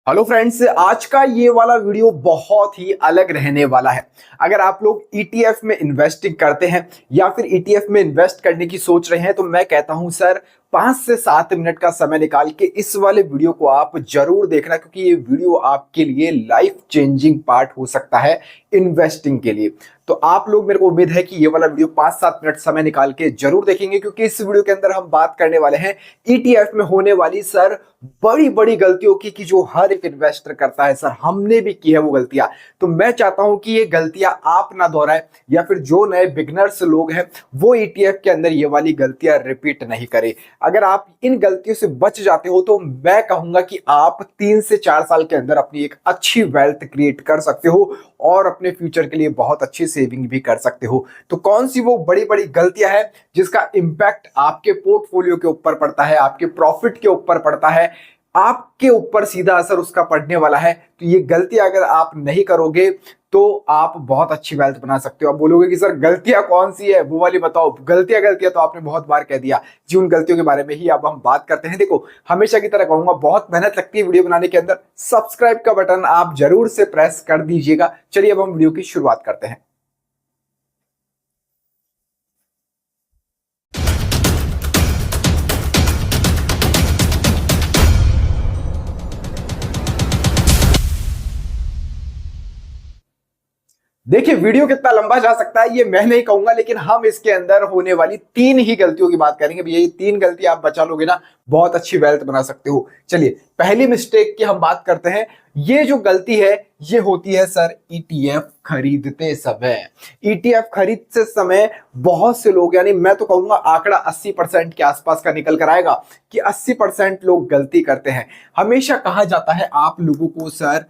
Hello friends, आज का ये वाला वीडियो बहुत ही अलग रहने वाला है। अगर आप लोग ईटीएफ में इन्वेस्टिंग करते हैं या फिर ईटीएफ में इन्वेस्ट करने की सोच रहे हैं तो मैं कहता हूं सर 5 से 7 मिनट का समय निकाल के इस वाले वीडियो को आप जरूर देखना, क्योंकि ये वीडियो आपके लिए लाइफ चेंजिंग पार्ट हो सकता है इन्वेस्टिंग के लिए। तो आप लोग, मेरे को उम्मीद है कि ये वाला वीडियो 5-7 मिनट समय निकाल के जरूर देखेंगे, क्योंकि इस वीडियो के अंदर हम बात करने वाले हैं ईटीएफ में होने वाली सर बड़ी बड़ी गलतियों की, कि जो हर एक इन्वेस्टर करता है। सर हमने भी की है वो गलतियां, तो मैं चाहता हूं कि ये गलतियां आप ना दोहराएं, या फिर जो नए बिगनर्स लोग हैं वो ईटीएफ के अंदर ये वाली गलतियां रिपीट नहीं करें। अगर आप इन गलतियों से बच जाते हो तो मैं कहूंगा कि आप 3 से 4 साल के अंदर अपनी एक अच्छी वेल्थ क्रिएट कर सकते हो और अपने फ्यूचर के लिए बहुत अच्छी सेविंग भी कर सकते हो। तो कौन सी वो बड़ी बड़ी गलतियां हैं जिसका इंपैक्ट आपके पोर्टफोलियो के ऊपर पड़ता है, आपके प्रॉफिट के ऊपर पड़ता है, आपके ऊपर सीधा असर उसका पड़ने वाला है। तो ये गलती अगर आप नहीं करोगे तो आप बहुत अच्छी वेल्थ बना सकते हो। आप बोलोगे कि सर गलतियां कौन सी है, वो वाली बताओ। गलतियां गलतियां तो आपने बहुत बार कह दिया जी, उन गलतियों के बारे में ही अब हम बात करते हैं। देखो, हमेशा की तरह कहूंगा, बहुत मेहनत लगती है वीडियो बनाने के अंदर। सब्सक्राइब का बटन आप जरूर से प्रेस कर दीजिएगा। चलिए अब हम वीडियो की शुरुआत करते हैं। देखिए, वीडियो कितना लंबा जा सकता है ये मैं नहीं कहूंगा, लेकिन हम इसके अंदर होने वाली 3 ही गलतियों की बात करेंगे। भैया ये 3 गलती आप बचा लोगे ना, बहुत अच्छी वेल्थ बना सकते हो। चलिए पहली मिस्टेक की हम बात करते हैं। ये जो गलती है ये होती है सर ईटीएफ खरीदते समय। ईटीएफ खरीदते समय बहुत से लोग, यानी मैं तो कहूंगा आंकड़ा 80% के आसपास का निकल कर आएगा कि 80% लोग गलती करते हैं। हमेशा कहा जाता है आप लोगों को सर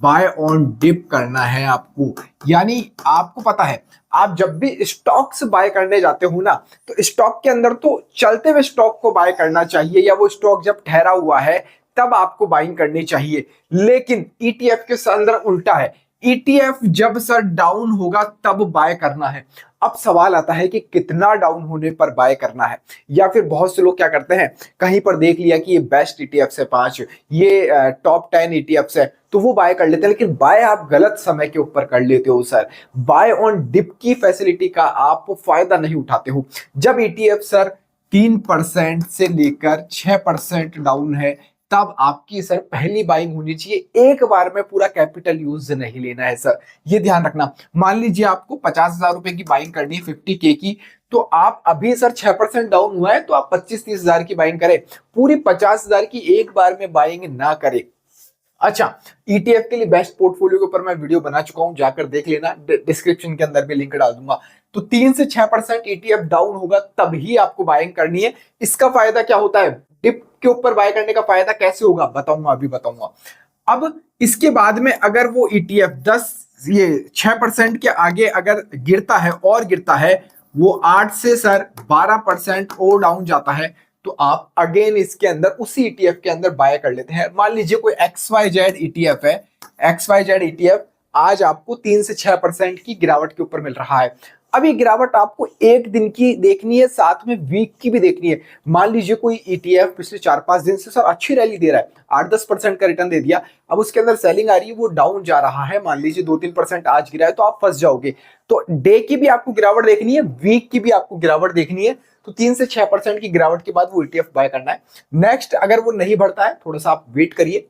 बाय ऑन डिप करना है आपको, यानी आपको पता है आप जब भी स्टॉक्स बाय करने जाते हो ना, तो स्टॉक के अंदर तो चलते हुए स्टॉक को बाय करना चाहिए, या वो स्टॉक जब ठहरा हुआ है तब आपको बाइंग करनी चाहिए। लेकिन ईटीएफ के अंदर उल्टा है। ईटीएफ जब सर डाउन होगा तब बाय करना है। अब सवाल आता है कि कितना डाउन होने पर बाय करना है, या फिर बहुत से लोग क्या करते हैं, कहीं पर देख लिया कि ये बेस्ट ईटीएफ है 5, ये टॉप 10 ईटीएफ है, तो वो बाय कर लेते हैं। लेकिन बाय आप गलत समय के ऊपर कर लेते हो सर। बाय ऑन डिप की फैसिलिटी का आप फायदा नहीं उठाते हो। जब ईटीएफ सर 3% से लेकर 6% डाउन है, तब आपकी सर पहली बाइंग होनी चाहिए। एक बार में पूरा कैपिटल यूज नहीं लेना है सर, ये ध्यान रखना। मान लीजिए आपको 50,000 रुपए की बाइंग करनी है 50K की, तो आप अभी सर 6% डाउन हुआ है तो आप 25-30 हजार की बाइंग करें। पूरी 50,000 की एक बार में बाइंग ना करें। अच्छा, ईटीएफ के लिए बेस्ट पोर्टफोलियो के ऊपर मैं वीडियो बना चुका हूं, जाकर देख लेना, डिस्क्रिप्शन के अंदर भी लिंक डाल दूंगा। तो 3 से 6% ईटीएफ डाउन होगा तभी आपको बाइंग करनी है। इसका फायदा क्या होता है, डिप के ऊपर बाय करने का फायदा कैसे होगा बताऊंगा, अभी बताऊंगा। अब इसके बाद में अगर वो ईटीएफ 6% के आगे अगर गिरता है और गिरता है, वो 8 से सर 12% और डाउन जाता है, तो आप अगेन इसके अंदर उसी ईटीएफ के अंदर बाय कर लेते हैं। मान लीजिए कोई XYZ ईटीएफ है, XYZ ईटीएफ आज आपको 3 से 6% की गिरावट के ऊपर मिल रहा है। अब ये गिरावट आपको एक दिन की देखनी है, साथ में वीक की भी देखनी है। मान लीजिए कोई ईटीएफ पिछले 4-5 दिन से सर अच्छी रैली दे रहा है, 8-10% का रिटर्न दे दिया, अब उसके अंदर सेलिंग आ रही है, वो डाउन जा रहा है, मान लीजिए 2-3% आज गिरा है, तो आप फंस जाओगे। तो डे की भी आपको गिरावट देखनी है, वीक की भी आपको गिरावट देखनी है। तो 3 से 6% की गिरावट के बाद वो ईटीएफ बाय करना है। नेक्स्ट, अगर वो नहीं बढ़ता है थोड़ा सा आप वेट करिए।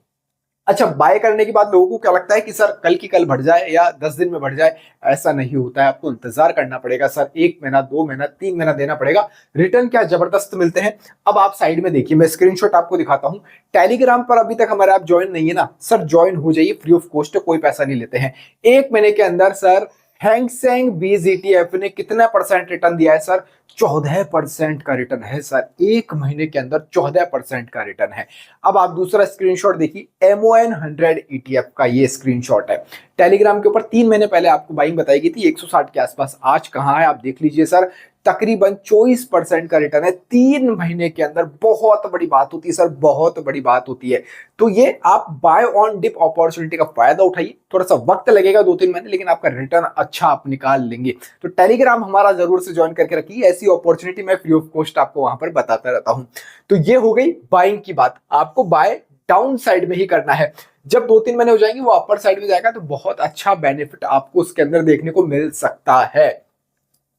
अच्छा, बाय करने के बाद लोगों को क्या लगता है कि सर कल की कल बढ़ जाए या 10 दिन में बढ़ जाए, ऐसा नहीं होता है। आपको इंतजार करना पड़ेगा सर, 1 महीना, 2 महीना, 3 महीना देना पड़ेगा। रिटर्न क्या जबरदस्त मिलते हैं। अब आप साइड में देखिए, मैं स्क्रीनशॉट आपको दिखाता हूं। टेलीग्राम पर अभी तक हमारे आप ज्वाइन नहीं है ना सर, ज्वाइन हो जाइए, फ्री ऑफ कॉस्ट, कोई पैसा नहीं लेते हैं। 1 महीने के अंदर सर हैंग सेंग बीज ईटीएफ ने कितना परसेंट रिटर्न दिया है सर, 14% का रिटर्न है सर। 1 महीने के अंदर 14% का रिटर्न है। अब आप दूसरा स्क्रीनशॉट देखिए, MON100 ईटीएफ का ये स्क्रीनशॉट है। टेलीग्राम के ऊपर 3 महीने पहले आपको बाइंग बताई गई थी 160 के आसपास, आज कहां है आप देख लीजिए सर, तकरीबन 24% का रिटर्न है 3 महीने के अंदर। बहुत बड़ी बात होती है सर, बहुत बड़ी बात होती है। तो ये आप बाय ऑन डिप अपॉर्चुनिटी का फायदा उठाइए। थोड़ा सा वक्त लगेगा 2-3 महीने, लेकिन आपका रिटर्न अच्छा आप निकाल लेंगे। तो टेलीग्राम हमारा जरूर से ज्वाइन करके रखिए, ऐसी अपॉर्चुनिटी मैं फ्री ऑफ कॉस्ट आपको वहां पर बताता रहता हूं। तो ये हो गई बाइंग की बात, आपको बाय डाउन साइड में ही करना है। जब 2-3 महीने हो जाएंगे वो अपर साइड में जाएगा, तो बहुत अच्छा बेनिफिट आपको उसके अंदर देखने को मिल सकता है।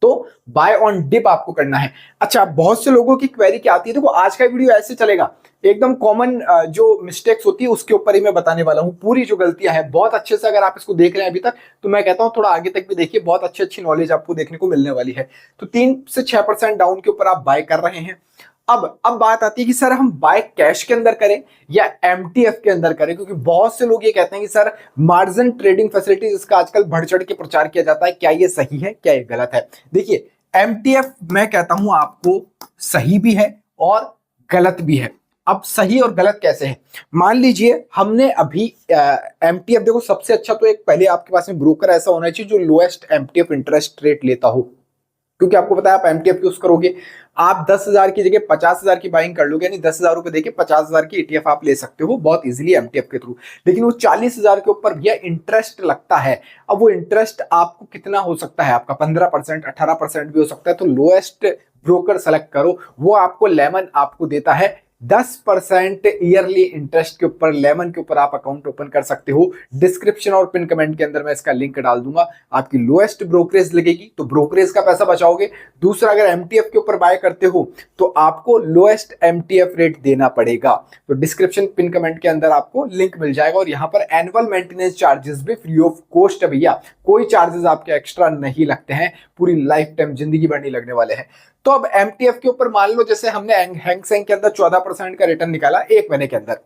तो बाय ऑन डिप आपको करना है। अच्छा, बहुत से लोगों की क्वेरी क्या आती है, देखो आज का वीडियो ऐसे चलेगा, एकदम कॉमन जो मिस्टेक्स होती है उसके ऊपर ही मैं बताने वाला हूं। पूरी जो गलतियां हैं बहुत अच्छे से अगर आप इसको देख रहे हैं अभी तक, तो मैं कहता हूं थोड़ा आगे तक भी देखिए, बहुत अच्छी अच्छी नॉलेज आपको देखने को मिलने वाली है। तो 3 से 6% डाउन के ऊपर आप बाय कर रहे हैं। अब बात आती है कि सर हम बाय कैश के अंदर करें या एमटीएफ के अंदर करें, क्योंकि बहुत से लोग ये कहते हैं कि सर मार्जिन ट्रेडिंग फैसिलिटीज इसका आजकल बढ़ चढ़ के प्रचार किया जाता है, क्या ये सही है, क्या ये गलत है? देखिए, एमटीएफ मैं कहता हूं आपको सही भी है और गलत भी है। अब सही और गलत कैसे है? मान लीजिए हमने अभी एमटीएफ, देखो सबसे अच्छा तो एक पहले आपके पास में ब्रोकर ऐसा होना चाहिए जो लोएस्ट एमटीएफ इंटरेस्ट रेट लेता हो, क्योंकि आपको पता है आप एमटीएफ यूज करोगे, आप 10,000 की जगह 50,000 की बाइंग कर लोगे, यानी 10,000 रुपए देके 50,000 की ईटीएफ आप ले सकते हो बहुत इजीली एमटीएफ के थ्रू। लेकिन वो 40,000 के ऊपर भैया इंटरेस्ट लगता है। अब वो इंटरेस्ट आपको कितना हो सकता है? आपका 15%, 18% भी हो सकता है। तो लोएस्ट ब्रोकर सेलेक्ट करो, वो आपको लेमन आपको देता है 10% ईयरली इंटरेस्ट के ऊपर। लेमन के ऊपर आप अकाउंट ओपन कर सकते हो। डिस्क्रिप्शन और पिन कमेंट के अंदर मैं इसका लिंक डाल दूंगा। आपकी लोएस्ट ब्रोकरेज लगेगी तो ब्रोकरेज का पैसा बचाओगे। दूसरा, अगर एमटीएफ के ऊपर बाय करते हो तो आपको लोएस्ट एमटीएफ रेट देना पड़ेगा। तो डिस्क्रिप्शन पिन कमेंट के अंदर आपको लिंक मिल जाएगा। और यहाँ पर एनुअल मेंटेनेंस चार्जेस भी फ्री ऑफ कॉस्ट है भैया, कोई चार्जेस आपके एक्स्ट्रा नहीं लगते हैं, पूरी लाइफ टाइम जिंदगी भर नहीं लगने वाले हैं। तो अब एमटीएफ के ऊपर मान लो जैसे हमने हैंग सेंग के अंदर 14% का रिटर्न निकाला एक महीने के अंदर,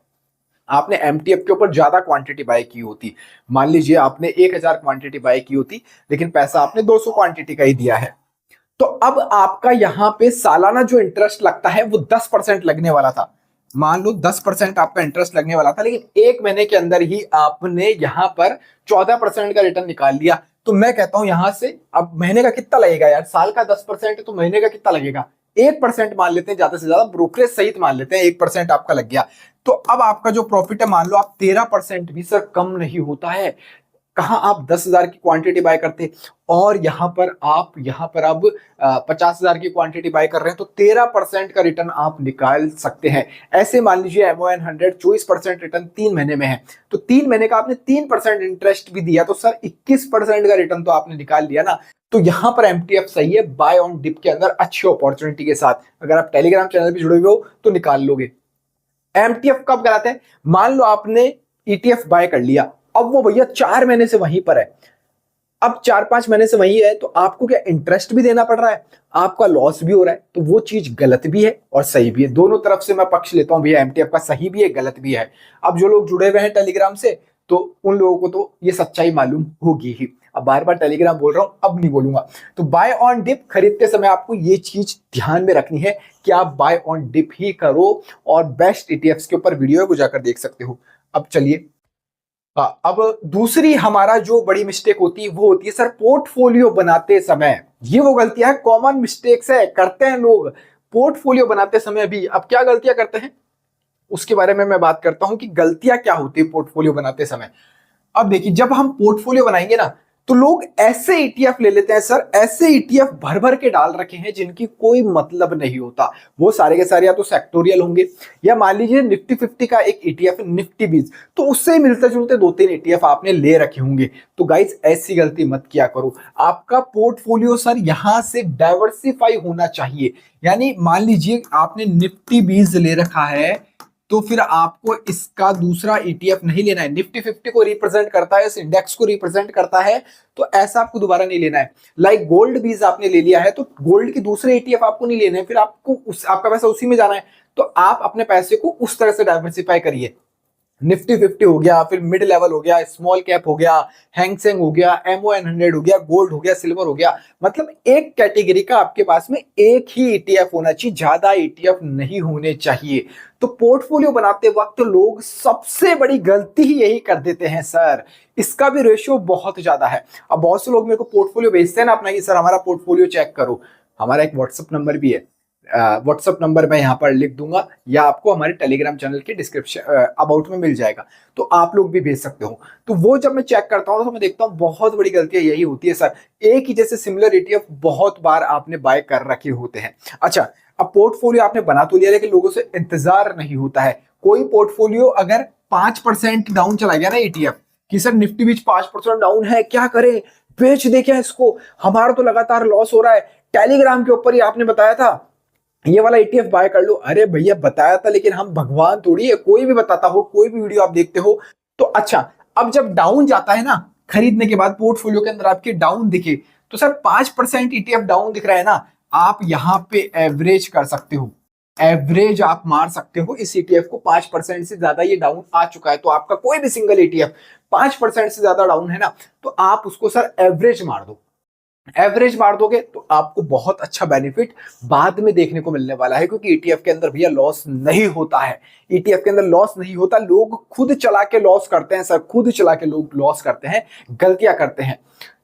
आपने एमटीएफ के ऊपर ज्यादा क्वांटिटी बाय की होती, मान लीजिए आपने 1000 क्वांटिटी बाय की होती, लेकिन पैसा आपने 200 क्वांटिटी का ही दिया है, तो अब आपका यहां पे सालाना जो इंटरेस्ट लगता है वो 10% लगने वाला था। मान लो 10% आपका इंटरेस्ट लगने वाला था, लेकिन एक महीने के अंदर ही आपने यहां पर 14% का रिटर्न निकाल लिया। तो मैं कहता हूं यहां से अब महीने का कितना लगेगा यार? साल का 10% है तो महीने का कितना लगेगा? 1% मान लेते हैं, ज्यादा से ज्यादा ब्रोकरेज सहित मान लेते हैं 1% आपका लग गया। तो अब आपका जो प्रॉफिट है, मान लो आप 13% भी सर कम नहीं होता है। कहां आप 10,000 की क्वांटिटी बाय करते और यहां पर अब 50,000 की क्वांटिटी बाय कर रहे हैं, तो 13% का रिटर्न आप निकाल सकते हैं। ऐसे मान लीजिए MON100 24% रिटर्न 3 महीने में है, तो 3 महीने का आपने 3% इंटरेस्ट भी दिया, तो सर 21% का रिटर्न तो आपने निकाल लिया ना। तो यहां पर एमटीएफ सही है बाय ऑन डिप के अंदर अच्छी अपॉर्चुनिटी के साथ। अगर आप टेलीग्राम चैनल भी जुड़े हुए हो तो निकाल लोगे। एमटीएफ कब कराते हैं? मान लो आपने ईटीएफ बाय कर लिया, अब वो भैया 4 महीने से वहीं पर है, अब 4-5 महीने से वही है, तो आपको क्या इंटरेस्ट भी देना पड़ रहा है, आपका लॉस भी हो रहा है। तो वो चीज गलत भी है और सही भी है, दोनों तरफ से मैं पक्ष लेता हूं भैया, एमटीएफ का सही भी है गलत भी है। अब जो लोग जुड़े हुए हैं टेलीग्राम से, तो उन लोगों को तो ये सच्चाई मालूम होगी ही। अब बार बार टेलीग्राम बोल रहा हूं, अब नहीं बोलूंगा। तो बाय ऑन डिप खरीदते समय आपको ये चीज ध्यान में रखनी है कि आप बाय ऑन डिप ही करो, और बेस्ट ईटीएफ्स के ऊपर वीडियो है वो जाकर देख सकते हो। अब चलिए, अब दूसरी हमारा जो बड़ी मिस्टेक होती है वो होती है सर पोर्टफोलियो बनाते समय। ये वो गलतियां है, कॉमन मिस्टेक्स है, करते हैं लोग पोर्टफोलियो बनाते समय भी। अब क्या गलतियां करते हैं उसके बारे में मैं बात करता हूं कि गलतियां क्या होती है पोर्टफोलियो बनाते समय। अब देखिए, जब हम पोर्टफोलियो बनाएंगे ना, तो लोग ऐसे ईटीएफ ले लेते हैं सर, ऐसे ईटीएफ भर भर के डाल रखे हैं जिनकी कोई मतलब नहीं होता। वो सारे के सारे या तो सेक्टोरियल होंगे, या मान लीजिए निफ्टी 50 का एक ईटीएफ है निफ्टी 20, तो उससे मिलते जुलते 2-3 ईटीएफ आपने ले रखे होंगे। तो गाइस ऐसी गलती मत किया करो। आपका पोर्टफोलियो सर यहां से डाइवर्सिफाई होना चाहिए। यानी मान लीजिए आपने निफ्टी 20 ले रखा है, तो फिर आपको इसका दूसरा ईटीएफ नहीं लेना है। निफ्टी 50 को रिप्रेजेंट करता है, इस इंडेक्स को रिप्रेजेंट करता है, तो ऐसा आपको दोबारा नहीं लेना है। लाइक गोल्ड बीज आपने ले लिया है, तो गोल्ड के दूसरे ईटीएफ आपको नहीं लेने हैं, फिर आपको आपका पैसा उसी में जाना है। तो आप अपने पैसे को उस तरह से डाइवर्सिफाई करिए। निफ्टी 50 हो गया, फिर मिड लेवल हो गया, स्मॉल कैप हो गया, हैंगसेंग हो गया, MON100 हो गया, गोल्ड हो गया, सिल्वर हो गया। मतलब एक कैटेगरी का आपके पास में एक ही ईटीएफ होना चाहिए, ज्यादा ईटीएफ नहीं होने चाहिए। तो पोर्टफोलियो बनाते वक्त लोग सबसे बड़ी गलती ही यही कर देते हैं सर, इसका भी रेशियो बहुत ज्यादा है। अब बहुत से लोग मेरे को पोर्टफोलियो भेजते हैं ना अपना कि सर हमारा पोर्टफोलियो चेक करो। हमारा एक व्हाट्सएप नंबर भी है, व्हाट्सएप नंबर मैं यहाँ पर लिख दूंगा, या आपको हमारे टेलीग्राम चैनल के डिस्क्रिप्शन अबाउट में मिल जाएगा, तो आप लोग भी भेज सकते हो। तो वो जब मैं चेक करता हूँ तो मैं देखता हूँ बहुत बड़ी गलतियां यही होती है सर, एक ही जैसे सिमिलर ईटीएफ बहुत बार आपने बाय कर रखे होते हैं। अच्छा, अब पोर्टफोलियो आपने बना तो लिया, लेकिन लोगों से इंतजार नहीं होता है। कोई पोर्टफोलियो अगर 5% डाउन चला गया ना ETF कि सर निफ्टी बीच 5% डाउन है, क्या करें, बेच दे क्या इसको, हमारा तो लगातार लॉस हो रहा है, टेलीग्राम के ऊपर ही आपने बताया था ये वाला ETF बाय कर लो। अरे भैया बताया था, लेकिन हम भगवान थोड़ी है, कोई भी बताता हो, कोई भी वीडियो आप देखते हो तो अच्छा। अब जब डाउन जाता है ना, खरीदने के बाद पोर्टफोलियो के अंदर आपके डाउन दिखे, तो सर 5% ETF डाउन दिख रहा है ना, आप यहां पे एवरेज कर सकते हो, एवरेज आप मार सकते हो इस ETF को। 5% से ज्यादा ये डाउन आ चुका है, तो आपका कोई भी सिंगल ETF 5% से ज्यादा डाउन है ना, तो आप उसको सर एवरेज मार दो। एवरेज मार दोगे तो आपको बहुत अच्छा बेनिफिट बाद में देखने को मिलने वाला है, क्योंकि ETF के अंदर भैया लॉस नहीं होता है। ETF के अंदर लॉस नहीं होता, लोग खुद चला के लॉस करते हैं सर, खुद चला के लोग लॉस करते हैं, गलतियां करते हैं।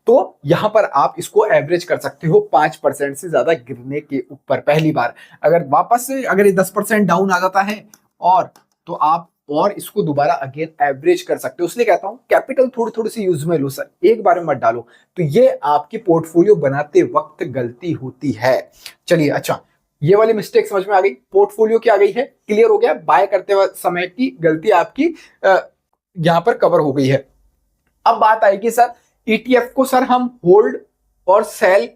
तो यहां पर आप इसको एवरेज कर सकते हो 5% से ज्यादा गिरने के ऊपर। पहली बार अगर वापस से अगर ये 10% डाउन आ जाता है और तो आप और इसको दोबारा अगेन एवरेज कर सकते हो। इसलिए कहता हूं कैपिटल थोड़ी थोड़ी सी यूज में लो सर, एक बार में मत डालो। तो ये आपकी पोर्टफोलियो बनाते वक्त गलती होती है। चलिए अच्छा, ये वाली मिस्टेक समझ में आ गई, पोर्टफोलियो की आ गई है, क्लियर हो गया, बाय करते वक्त समय की गलती आपकी यहां पर कवर हो गई है। अब बात आएगी सर ETF को सर हम होल्ड और सेल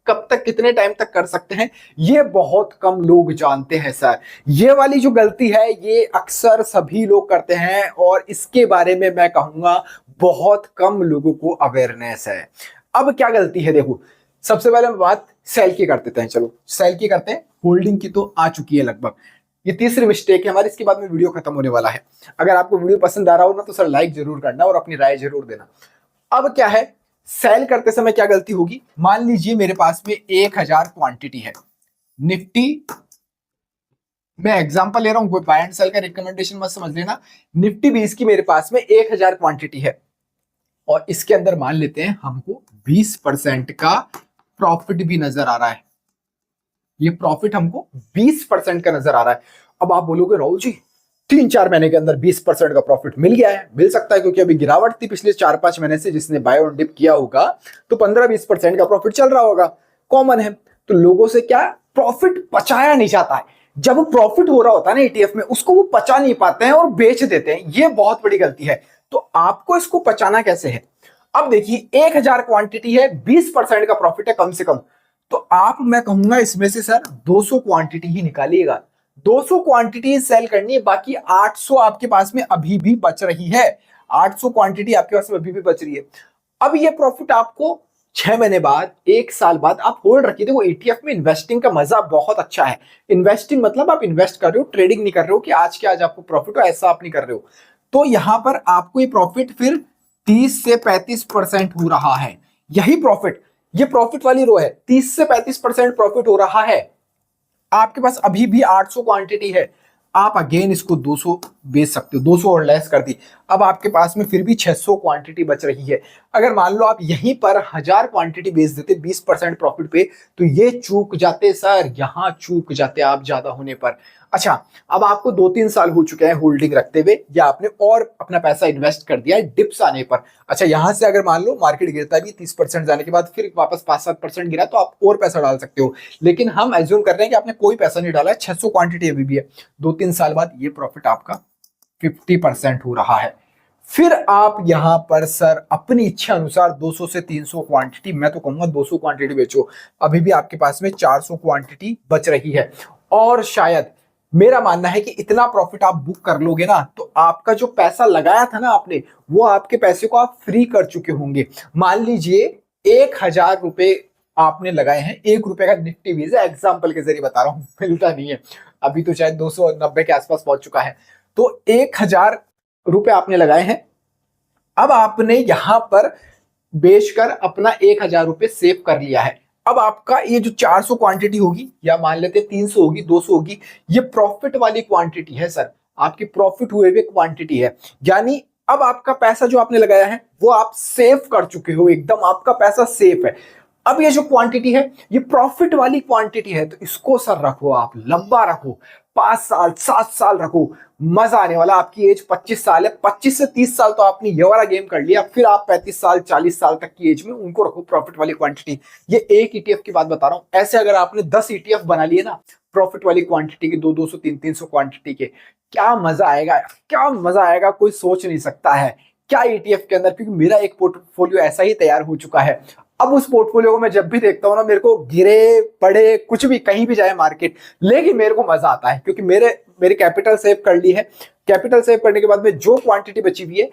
कब तक, कितने टाइम तक कर सकते हैं, ये बहुत कम लोग जानते हैं सर। ये वाली जो गलती है ये अक्सर सभी लोग करते हैं और इसके बारे में मैं कहूंगा बहुत कम लोगों को अवेयरनेस है। अब क्या गलती है, देखो सबसे पहले हम बात सेल की कर देते हैं। चलो सेल की करते हैं, होल्डिंग की तो आ चुकी है लगभग, ये तीसरी मिस्टेक है हमारी, इसके बाद में वीडियो खत्म होने वाला है। अगर आपको वीडियो पसंद आ रहा हो ना तो सर लाइक जरूर करना और अपनी राय जरूर देना। अब क्या है, सेल करते समय क्या गलती होगी, मान लीजिए मेरे पास में 1000 क्वांटिटी है निफ्टी, मैं एग्जांपल ले रहा हूं, कोई बाय एंड सेल का रिकमेंडेशन मत समझ लेना। निफ्टी 20 की मेरे पास में 1000 क्वांटिटी है और इसके अंदर मान लेते हैं हमको 20% का प्रॉफिट भी नजर आ रहा है, ये प्रॉफिट हमको 20% का नजर आ रहा है। अब आप बोलोगे राहुल जी 3-4 महीने के अंदर 20% का प्रॉफिट मिल गया है, मिल सकता है क्योंकि अभी गिरावट थी पिछले 4-5 महीने से, जिसने बाय और डिप किया होगा तो 15-20% का प्रॉफिट चल रहा होगा, कॉमन है। तो लोगों से क्या प्रॉफिट पचाया नहीं जाता है, जब प्रॉफिट हो रहा होता है ना ETF में, उसको वो पचा नहीं पाते हैं और बेच देते हैं, ये बहुत बड़ी गलती है। तो आपको इसको पचाना कैसे है, अब देखिए 1000 क्वांटिटी है, 20% का प्रॉफिट है कम से कम, तो आप मैं कहूंगा इसमें से सर 200 क्वांटिटी ही निकालिएगा, 200 क्वांटिटी सेल करनी है, बाकी 800 आपके पास में अभी भी बच रही है, 800 क्वांटिटी आपके पास में अभी भी बच रही है। अब ये प्रॉफिट आपको 6 महीने बाद, 1 साल बाद आप होल्ड रखिए। देखो ETF में इन्वेस्टिंग का मजा बहुत अच्छा है, इन्वेस्टिंग मतलब आप इन्वेस्ट कर रहे हो, ट्रेडिंग नहीं कर रहे हो कि आज के आज आपको प्रॉफिट हो, ऐसा आप नहीं कर रहे हो। तो यहां पर आपको ये प्रॉफिट फिर 30 से 35% हो रहा है, यही प्रॉफिट, ये प्रॉफिट वाली रो है, 30 से 35% प्रॉफिट हो रहा है। आपके पास अभी भी 800 क्वांटिटी है, आप अगेन इसको 200 बेच सकते हो, 200 और लेस कर दी, अब आपके पास में फिर भी 600 क्वांटिटी बच रही है। अगर मान लो आप यहीं पर 1000 क्वांटिटी बेच देते 20% प्रॉफिट पे, तो ये चूक जाते सर, यहां चूक जाते आप ज्यादा होने पर। अच्छा, अब आपको 2-3 साल हो चुके हैं होल्डिंग रखते हुए, या आपने और अपना पैसा इन्वेस्ट कर दिया है डिप्स आने पर। अच्छा, यहां से अगर मान लो मार्केट गिरता भी 30% जाने के बाद फिर वापस 5-7% गिरा, तो आप और पैसा डाल सकते हो, लेकिन हम एज्यूम कर रहे हैं कि आपने कोई पैसा नहीं डाला है, 600 क्वांटिटी अभी भी है, 2-3 साल बाद ये प्रॉफिट आपका 50% हो रहा है। फिर आप यहां पर सर अपनी इच्छा अनुसार 200 से 300 क्वांटिटी, मैं तो कहूंगा 200 क्वांटिटी बेचो, अभी भी आपके पास में 400 क्वांटिटी बच रही है। और शायद मेरा मानना है कि इतना प्रॉफिट आप बुक कर लोगे ना, तो आपका जो पैसा लगाया था ना आपने, वो आपके पैसे को आप फ्री कर चुके होंगे। मान लीजिए 1000 रुपए आपने लगाए हैं, 1 रुपए का निफ्टी वीजा, एग्जाम्पल के जरिए बता रहा हूं, मिलता नहीं है, अभी तो शायद 290 के आसपास पहुंच चुका है। तो 1000 रुपए आपने लगाए हैं, अब आपने यहां पर बेचकर अपना 1000 रुपए सेव कर लिया है। अब आपका ये जो 400 क्वांटिटी होगी, या मान लेते 300 होगी, 200 होगी, ये प्रॉफिट वाली क्वांटिटी है सर, आपकी प्रॉफिट हुए हुए क्वांटिटी है। यानी अब आपका पैसा जो आपने लगाया है वो आप सेव कर चुके हो, एकदम आपका पैसा सेफ है। अब ये जो क्वांटिटी है ये प्रॉफिट वाली क्वांटिटी है, तो इसको सर रखो, आप लंबा रखो, 5 साल 7 साल रखो, मजा आने वाला। आपकी एज 25 साल है, 25 से 30 साल तो आपने ये वाला गेम कर लिया, फिर आप 35 साल 40 साल तक की एज में उनको रखो प्रॉफिट वाली क्वांटिटी। ये एक ETF की बात बता रहा हूं, ऐसे अगर आपने 10 ETF बना लिए ना प्रॉफिट वाली क्वांटिटी के, 200-300 क्वांटिटी के, क्या मजा आएगा, क्या मजा आएगा, कोई सोच नहीं सकता है क्या ईटीएफ के अंदर, क्योंकि मेरा एक पोर्टफोलियो ऐसा ही तैयार हो चुका है। अब उस पोर्टफोलियो को मैं जब भी देखता हूँ ना, मेरे को गिरे पड़े कुछ भी कहीं भी जाए मार्केट, लेकिन मेरे को मजा आता है क्योंकि मेरे मेरी कैपिटल सेव कर ली है। कैपिटल सेव करने के बाद में जो क्वांटिटी बची हुई है